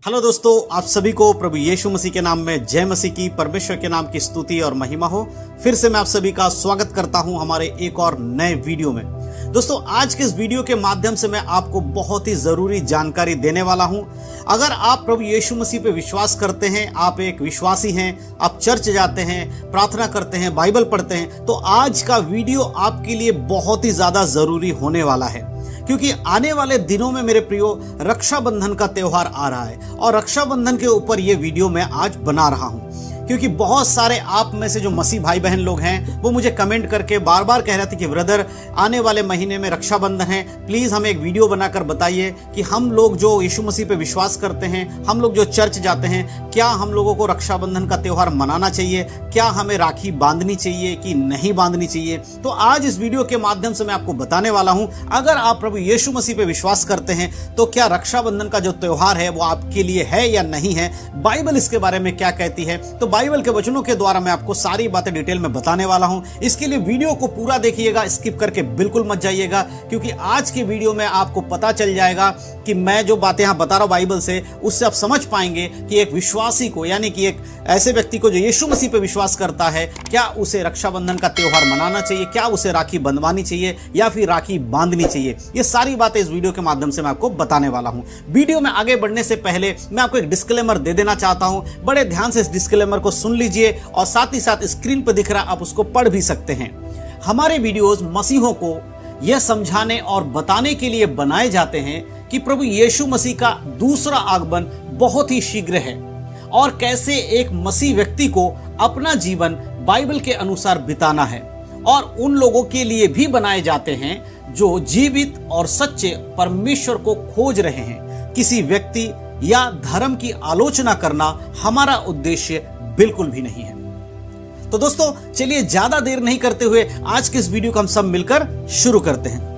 Hello दोस्तों, आप सभी को प्रभु यीशु मसीह के नाम में जय मसीह की, परमेश्वर के नाम की स्तुति और महिमा हो। फिर से मैं आप सभी का स्वागत करता हूं हमारे एक और नए वीडियो में। दोस्तों, आज के इस वीडियो के माध्यम से मैं आपको बहुत ही जरूरी जानकारी देने वाला हूं। अगर आप प्रभु यीशु मसीह पे विश्वास करते हैं, आप एक विश्वासी हैं, आप चर्च जाते हैं, प्रार्थना करते हैं, बाइबल पढ़ते हैं, तो आज का वीडियो आपके लिए बहुत ही ज्यादा जरूरी होने वाला है। क्योंकि आने वाले दिनों में मेरे प्रियो रक्षाबंधन का त्योहार आ रहा है और रक्षाबंधन के ऊपर ये वीडियो मैं आज बना रहा हूं। क्योंकि बहुत सारे आप में से जो मसीह भाई बहन लोग हैं वो मुझे कमेंट करके बार बार कह रहे थे कि ब्रदर, आने वाले महीने में रक्षाबंधन है, प्लीज हमें एक वीडियो बनाकर बताइए कि हम लोग जो यीशु मसीह पे विश्वास करते हैं, हम लोग जो चर्च जाते हैं, क्या हम लोगों को रक्षाबंधन का त्योहार मनाना चाहिए, क्या हमें राखी बांधनी चाहिए कि नहीं बांधनी चाहिए। तो आज इस वीडियो के माध्यम से मैं आपको बताने वाला हूं, अगर आप प्रभु यीशु मसीह पे विश्वास करते हैं तो क्या रक्षाबंधन का जो त्योहार है वो आपके लिए है या नहीं है, बाइबल इसके बारे में क्या कहती है। तो बाइबल के वचनों के द्वारा मैं आपको सारी बातें डिटेल में बताने वाला हूं। इसके लिए वीडियो को पूरा देखिएगा, स्किप करके बिल्कुल मत जाइएगा, क्योंकि आज के वीडियो में आपको पता चल जाएगा कि मैं जो बातें यहां बता रहा हूं बाइबल से, उससे आप समझ पाएंगे कि एक विश्वासी को, यानी कि एक ऐसे व्यक्ति को जो यीशु मसीह पे विश्वास करता है, क्या उसे रक्षाबंधन का त्योहार मनाना चाहिए, क्या उसे राखी बंधवानी चाहिए या फिर राखी बांधनी चाहिए। ये सारी बातें इस वीडियो के माध्यम से मैं आपको बताने वाला हूं। वीडियो में आगे बढ़ने से पहले मैं आपको एक डिस्क्लेमर दे देना चाहता हूं। बड़े ध्यान से इस डिस्क्लेमर को सुन लीजिए और साथ ही साथ स्क्रीन पर दिख रहा आप उसको पढ़ भी सकते हैं। हमारे वीडियोस मसीहों को यह समझाने और बताने के लिए बनाए जाते हैं कि प्रभु यीशु मसीह का दूसरा आगमन बहुत ही शीघ्र है और कैसे एक मसीह व्यक्ति को अपना जीवन बाइबल के अनुसार बिताना है, और उन लोगों के लिए भी बनाए जाते हैं जो जीवित और सच्चे परमेश्वर को खोज रहे हैं। किसी व्यक्ति या धर्म की आलोचना करना हमारा उद्देश्य बिल्कुल भी नहीं है। तो दोस्तों, चलिए ज्यादा देर नहीं करते हुए आज के इस वीडियो को हम सब मिलकर शुरू करते हैं।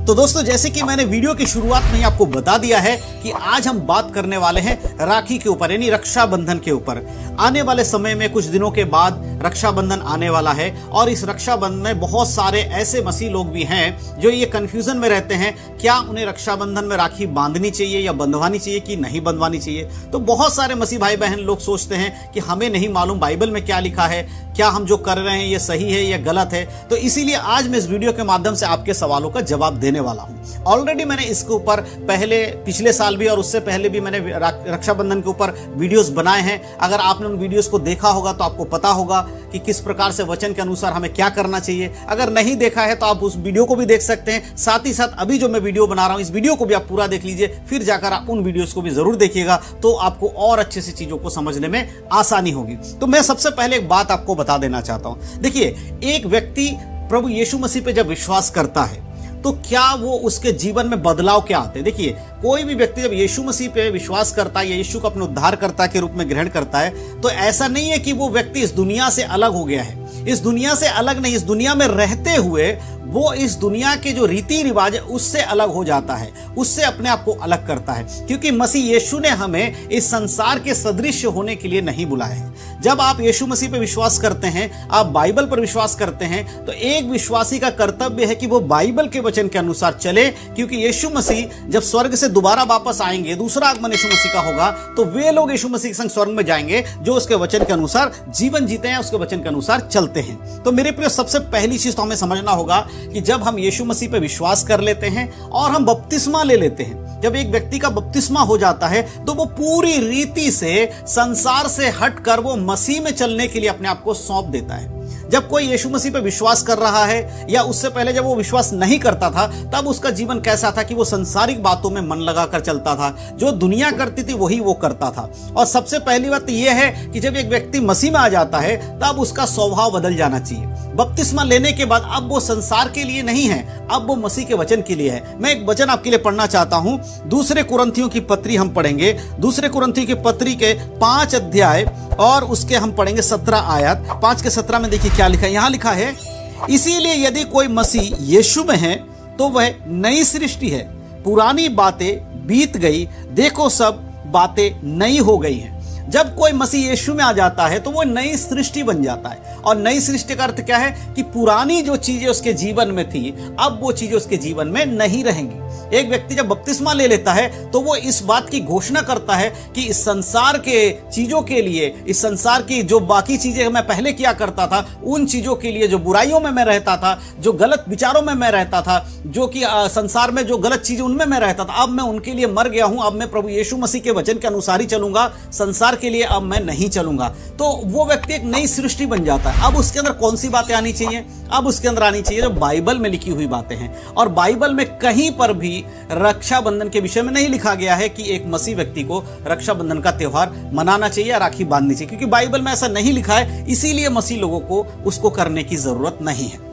तो दोस्तों, जैसे कि मैंने वीडियो की शुरुआत में ही आपको बता दिया है कि आज हम बात करने वाले हैं राखी के ऊपर, यानी रक्षाबंधन के ऊपर। आने वाले समय में कुछ दिनों के बाद रक्षाबंधन आने वाला है और इस रक्षाबंधन में बहुत सारे ऐसे मसीह लोग भी हैं जो ये कंफ्यूजन में रहते हैं, क्या उन्हें रक्षाबंधन में राखी बांधनी चाहिए या बंधवानी चाहिए कि नहीं बंधवानी चाहिए। तो बहुत सारे मसीह भाई बहन लोग सोचते हैं कि हमें नहीं मालूम बाइबल में क्या लिखा है, क्या हम जो कर रहे हैं ये सही है या गलत है। तो इसीलिए आज मैं इस वीडियो के माध्यम से आपके सवालों का जवाब देने वाला हूं। ऑलरेडी मैंने इसके ऊपर पहले पिछले साल भी और उससे पहले भी मैंने रक्षाबंधन के ऊपर वीडियोस बनाए हैं। अगर आपने उन वीडियोस को देखा होगा तो आपको पता होगा कि किस प्रकार से वचन के अनुसार हमें क्या करना चाहिए। अगर नहीं देखा है तो आप उस वीडियो को भी देख सकते हैं। साथ ही साथ अभी जो मैं वीडियो बना रहा हूं, इस वीडियो को भी आप पूरा देख लीजिए, फिर जाकर आप उन वीडियोस को भी जरूर देखिएगा, तो आपको और अच्छे से चीजों को समझने में आसानी होगी। तो मैं सबसे पहले एक बात आपको बता देना चाहता हूं। देखिए, एक व्यक्ति प्रभु यीशु मसीह पे जब विश्वास करता है तो क्या वो उसके जीवन में बदलाव क्या आते हैं। देखिए, कोई भी व्यक्ति जब यीशु मसीह पे विश्वास करता है या यीशु को अपने उद्धारकर्ता के रूप में ग्रहण करता है, तो ऐसा नहीं है कि वो व्यक्ति इस दुनिया से अलग हो गया है। इस दुनिया से अलग नहीं, इस दुनिया में रहते हुए वो इस दुनिया के जो रीति रिवाज है उससे अलग हो जाता है, उससे अपने आप को अलग करता है। क्योंकि मसीह यीशु ने हमें इस संसार के सदृश होने के लिए नहीं बुलाया है। जब आप यीशु मसीह पे विश्वास करते हैं, आप बाइबल पर विश्वास करते हैं, तो एक विश्वासी का कर्तव्य है कि वो बाइबल के वचन के अनुसार चले। क्योंकि यीशु मसीह जब स्वर्ग से दोबारा वापस आएंगे, दूसरा आगमन यीशु मसीह का होगा, तो वे लोग यीशु मसीह के संग स्वर्ग में जाएंगे जो उसके वचन के अनुसार जीवन जीते हैं, उसके वचन के अनुसार चलते हैं। तो मेरे प्रिय, सबसे पहली चीज तो हमें समझना होगा कि जब हम यीशु मसीह पे विश्वास कर लेते हैं और हम बपतिस्मा ले लेते हैं, जब एक व्यक्ति का बपतिस्मा हो जाता है तो वो पूरी रीति से संसार से हटकर वो मसीह में चलने के लिए अपने आप को सौंप देता है। जब कोई यीशु मसीह पे विश्वास कर रहा है या उससे पहले जब वो विश्वास नहीं करता था, तब उसका जीवन कैसा था कि वो संसारिक बातों में मन लगाकर चलता था, जो दुनिया करती थी वही वो करता था। और सबसे पहली बात यह है कि जब एक व्यक्ति मसीह में आ जाता है तब उसका स्वभाव बदल जाना चाहिए। बपतिस्मा लेने के बाद अब वो संसार के लिए नहीं है, अब वो मसीह के वचन के लिए है। मैं एक वचन आपके लिए पढ़ना चाहता हूं। दूसरे कुरिन्थियों की पत्री हम पढ़ेंगे, दूसरे कुरिन्थियों की पत्री के 5 अध्याय और उसके हम पढ़ेंगे 17 आयत। 5 के 17 में देखिए क्या लिखा है। यहां लिखा है, इसीलिए यदि कोई मसीह यीशु में है तो वह नई सृष्टि है, पुरानी बातें बीत गई, देखो सब बातें नई हो गई हैं। जब कोई मसीह यीशु में आ जाता है तो वो नई सृष्टि बन जाता है। और नई सृष्टि का अर्थ क्या है कि पुरानी जो चीजें उसके जीवन में थी, अब वो चीजें उसके जीवन में नहीं रहेंगी। एक व्यक्ति जब बपतिस्मा ले लेता है तो वो इस बात की घोषणा करता है कि इस संसार के चीजों के लिए, इस संसार की जो बाकी चीजें मैं पहले किया करता था, उन चीजों के लिए, जो बुराइयों में मैं रहता था, जो गलत विचारों में मैं रहता था, जो कि संसार में जो गलत चीजें उनमें मैं रहता था, अब मैं उनके लिए मर गया हूं। अब मैं प्रभु यीशु मसीह के वचन के अनुसार ही चलूंगा, संसार के लिए अब मैं नहीं चलूंगा। तो वो व्यक्ति एक नई सृष्टि बन जाता है। अब उसके अंदर कौन सी बातें आनी चाहिए? अब उसके अंदर आनी चाहिए जो बाइबल में लिखी हुई बातें हैं। और बाइबल में कहीं पर भी रक्षाबंधन के विषय में नहीं लिखा गया है कि एक मसीह व्यक्ति को रक्षाबंधन का त्योहार मनाना चाहिए या राखी बांधनी चाहिए, क्योंकि बाइबल में ऐसा नहीं लिखा है। इसीलिए मसीह लोगों को उसको करने की जरूरत नहीं है।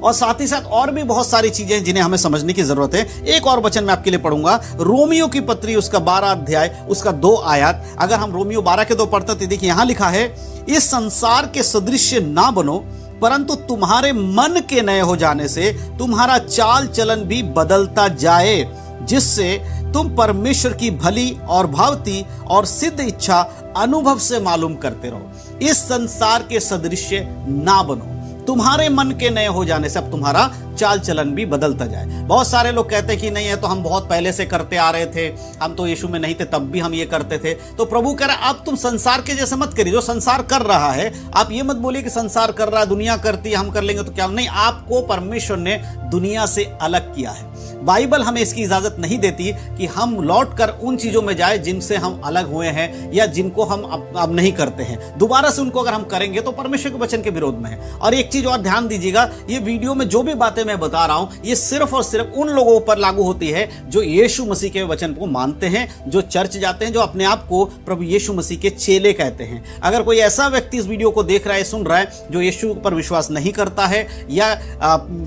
और साथ ही साथ और भी बहुत सारी चीजें हैं जिन्हें हमें समझने की जरूरत है। एक और वचन मैं आपके लिए पढ़ूंगा, रोमियो की पत्री उसका 12 अध्याय उसका 2 आयत। अगर हम रोमियो 12 के 2 पढ़ते तो देखिए यहां लिखा है, इस संसार के सदृश ना बनो, परंतु तुम्हारे मन के नए हो जाने से तुम्हारा चाल चलन भी बदलता जाए, जिससे तुम परमेश्वर की भली और भावती और सिद्ध इच्छा अनुभव से मालूम करते रहो। इस संसार के सदृश ना बनो, तुम्हारे मन के नए हो जाने से अब तुम्हारा चाल चलन भी बदलता जाए। बहुत सारे लोग कहते हैं कि नहीं, है तो हम बहुत पहले से करते आ रहे थे, हम तो यीशु में नहीं थे तब भी हम ये करते थे। तो प्रभु कह रहा है अब तुम संसार के जैसे मत करिए, जो संसार कर रहा है। आप ये मत बोलिए कि संसार कर रहा है, दुनिया करती है, हम कर लेंगे तो क्या। नहीं, आपको परमेश्वर ने दुनिया से अलग किया है। बाइबल हमें इसकी इजाजत नहीं देती कि हम लौट कर उन चीजों में जाए जिनसे हम अलग हुए हैं या जिनको हम अब नहीं करते हैं। दोबारा से उनको अगर हम करेंगे तो परमेश्वर के वचन के विरोध में है। और एक चीज और ध्यान दीजिएगा, ये वीडियो में जो भी बातें मैं बता रहा हूं, ये सिर्फ और सिर्फ उन लोगों पर लागू होती है जो यीशु मसीह के वचन को मानते हैं, जो चर्च जाते हैं, जो अपने आप को प्रभु यीशु मसीह के चेले कहते हैं। अगर कोई ऐसा व्यक्ति इस वीडियो को देख रहा है, सुन रहा है, जो यीशु पर विश्वास नहीं करता है या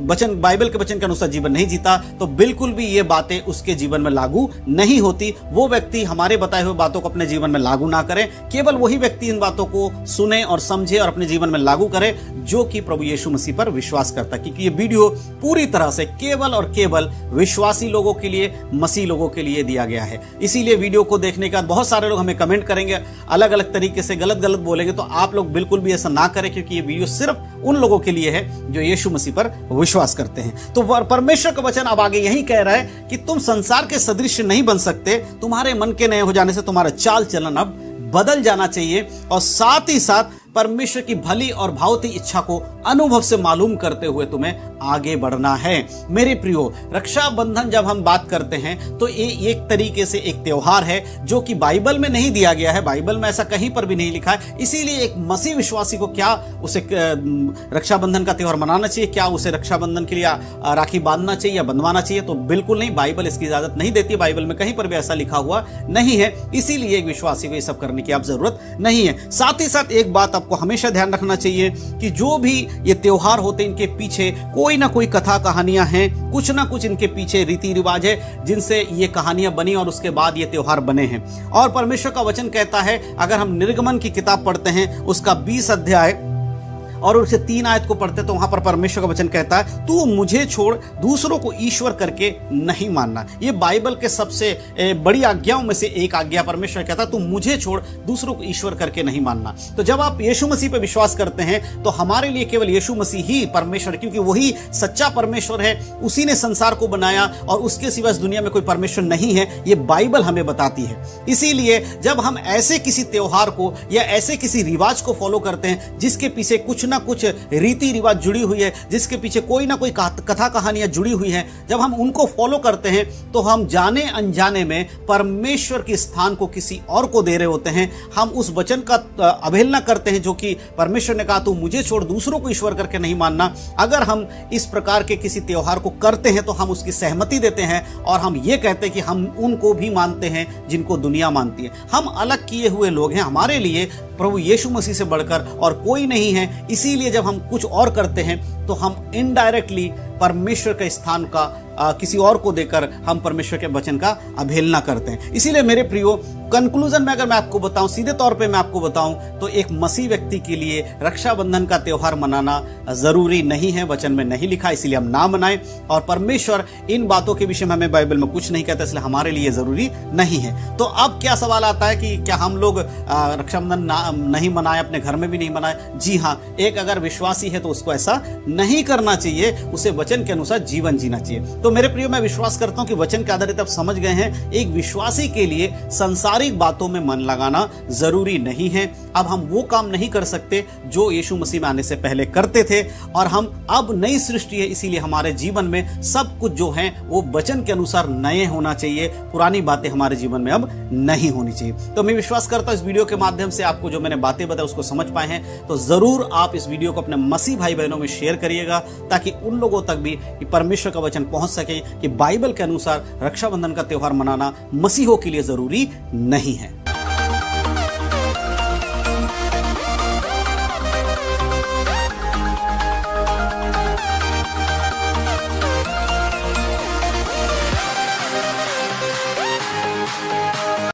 वचन बाइबल के वचन के अनुसार जीवन नहीं जीता, तो बिल्कुल भी ये बातें उसके जीवन में लागू नहीं होती। वो व्यक्ति हमारे बताए हुए बातों को अपने जीवन में लागू ना करे। केवल वही व्यक्ति इन बातों को सुने और समझे और अपने जीवन में लागू करे जो कि प्रभु यीशु मसीह पर विश्वास करता है। क्योंकि ये वीडियो पूरी तरह से केवल और केवल विश्वासी लोगों के लिए, मसीह लोगों के लिए दिया गया है। इसीलिए वीडियो को देखने के बाद बहुत सारे लोग हमें कमेंट करेंगे, अलग अलग तरीके से गलत गलत बोलेंगे, तो आप लोग बिल्कुल भी ऐसा ना करें, क्योंकि ये वीडियो सिर्फ उन लोगों के लिए है जो यीशु मसीह पर विश्वास करते हैं। तो परमेश्वर का वचन अब आगे यही कह रहा है कि तुम संसार के सदृश नहीं बन सकते, तुम्हारे मन के नए हो जाने से तुम्हारा चाल चलन अब बदल जाना चाहिए। और साथ ही साथ परमेश्वर की भली और भावती इच्छा को अनुभव से मालूम करते हुए तुम्हें आगे बढ़ना है। मेरे प्रियो, रक्षाबंधन जब हम बात करते हैं तो ये एक तरीके से एक त्योहार है जो कि बाइबल में नहीं दिया गया है, बाइबल में ऐसा कहीं पर भी नहीं लिखा है। इसीलिए एक मसीह विश्वासी को क्या उसे रक्षाबंधन का त्योहार मनाना चाहिए, क्या उसे रक्षाबंधन के लिए राखी बांधना चाहिए या बंधवाना चाहिए? तो बिल्कुल नहीं, बाइबल इसकी इजाजत नहीं देती। बाइबल में कहीं पर भी ऐसा लिखा हुआ नहीं है। इसीलिए एक विश्वासी को ये सब करने की आप जरूरत नहीं है। साथ ही साथ एक बात को हमेशा ध्यान रखना चाहिए कि जो भी ये त्योहार होते हैं, इनके पीछे कोई ना कोई कथा कहानियां हैं, कुछ ना कुछ इनके पीछे रीति रिवाज है जिनसे ये कहानियां बनी और उसके बाद ये त्योहार बने हैं। और परमेश्वर का वचन कहता है, अगर हम निर्गमन की किताब पढ़ते हैं उसका 20 अध्याय और उससे 3 आयत को पढ़ते तो वहां पर परमेश्वर का वचन कहता है, तू मुझे छोड़ दूसरों को ईश्वर करके नहीं मानना। ये बाइबल के सबसे बड़ी आज्ञाओं में से एक आज्ञा परमेश्वर कहता है, तू मुझे छोड़ दूसरों को ईश्वर करके नहीं मानना। तो जब आप यीशु मसीह पे विश्वास करते हैं तो हमारे लिए केवल यीशु मसीह ही परमेश्वर, क्योंकि वही सच्चा परमेश्वर है, उसी ने संसार को बनाया और उसके सिवा इस दुनिया में कोई परमेश्वर नहीं है, ये बाइबल हमें बताती है। इसीलिए जब हम ऐसे किसी त्योहार को या ऐसे किसी रिवाज को फॉलो करते हैं जिसके पीछे कुछ ना कुछ रीति रिवाज जुड़ी हुई है, जिसके पीछे कोई ना कोई कथा कहानियां जुड़ी हुई हैं, जब हम उनको फॉलो करते हैं तो हम जाने अनजाने में परमेश्वर के स्थान को किसी और को दे रहे होते हैं। हम उस वचन का अवहेलना करते हैं जो कि परमेश्वर ने कहा, तू मुझे छोड़ दूसरों को ईश्वर करके नहीं मानना। अगर हम इस प्रकार के किसी त्योहार को करते हैं तो हम उसकी सहमति देते हैं और हम ये कहते हैं कि हम उनको भी मानते हैं जिनको दुनिया मानती है। हम अलग किए हुए लोग हैं, हमारे लिए प्रभु यीशु मसीह से बढ़कर और कोई नहीं है। इसीलिए जब हम कुछ और करते हैं तो हम इनडायरेक्टली परमेश्वर के स्थान का किसी और को देकर हम परमेश्वर के वचन का अवहेलना करते हैं। इसीलिए मेरे प्रियो, कंक्लूजन में अगर मैं आपको बताऊं, सीधे तौर पे मैं आपको बताऊं, तो एक मसीह व्यक्ति के लिए रक्षाबंधन का त्योहार मनाना जरूरी नहीं है, वचन में नहीं लिखा, इसीलिए हम ना मनाएं। और परमेश्वर इन बातों के विषय में हमें बाइबल में कुछ नहीं कहता, इसलिए हमारे लिए जरूरी नहीं है। तो अब क्या सवाल आता है कि क्या हम लोग रक्षाबंधन नहीं मनाए, अपने घर में भी नहीं मनाए? जी हाँ, एक अगर विश्वासी है तो उसको ऐसा नहीं करना चाहिए, उसे वचन के अनुसार जीवन जीना चाहिए। तो मेरे प्रियो, मैं विश्वास करता हूं कि वचन के आधारित आप समझ गए हैं, एक विश्वासी के लिए सांसारिक बातों में मन लगाना जरूरी नहीं है। अब हम वो काम नहीं कर सकते जो यीशु मसीह में आने से पहले करते थे, और हम अब नई सृष्टि है, इसीलिए हमारे जीवन में सब कुछ जो है वो वचन के अनुसार नए होना चाहिए। पुरानी बातें हमारे जीवन में अब नहीं होनी चाहिए। तो मैं विश्वास करता हूं इस वीडियो के माध्यम से आपको जो मैंने बातें बताई उसको समझ पाए हैं। तो जरूर आप इस वीडियो को अपने मसीह भाई बहनों में शेयर करिएगा, ताकि उन लोगों तक भी परमेश्वर का वचन पहुंच सके कि बाइबल के अनुसार रक्षाबंधन का त्योहार मनाना मसीहों के लिए जरूरी नहीं है।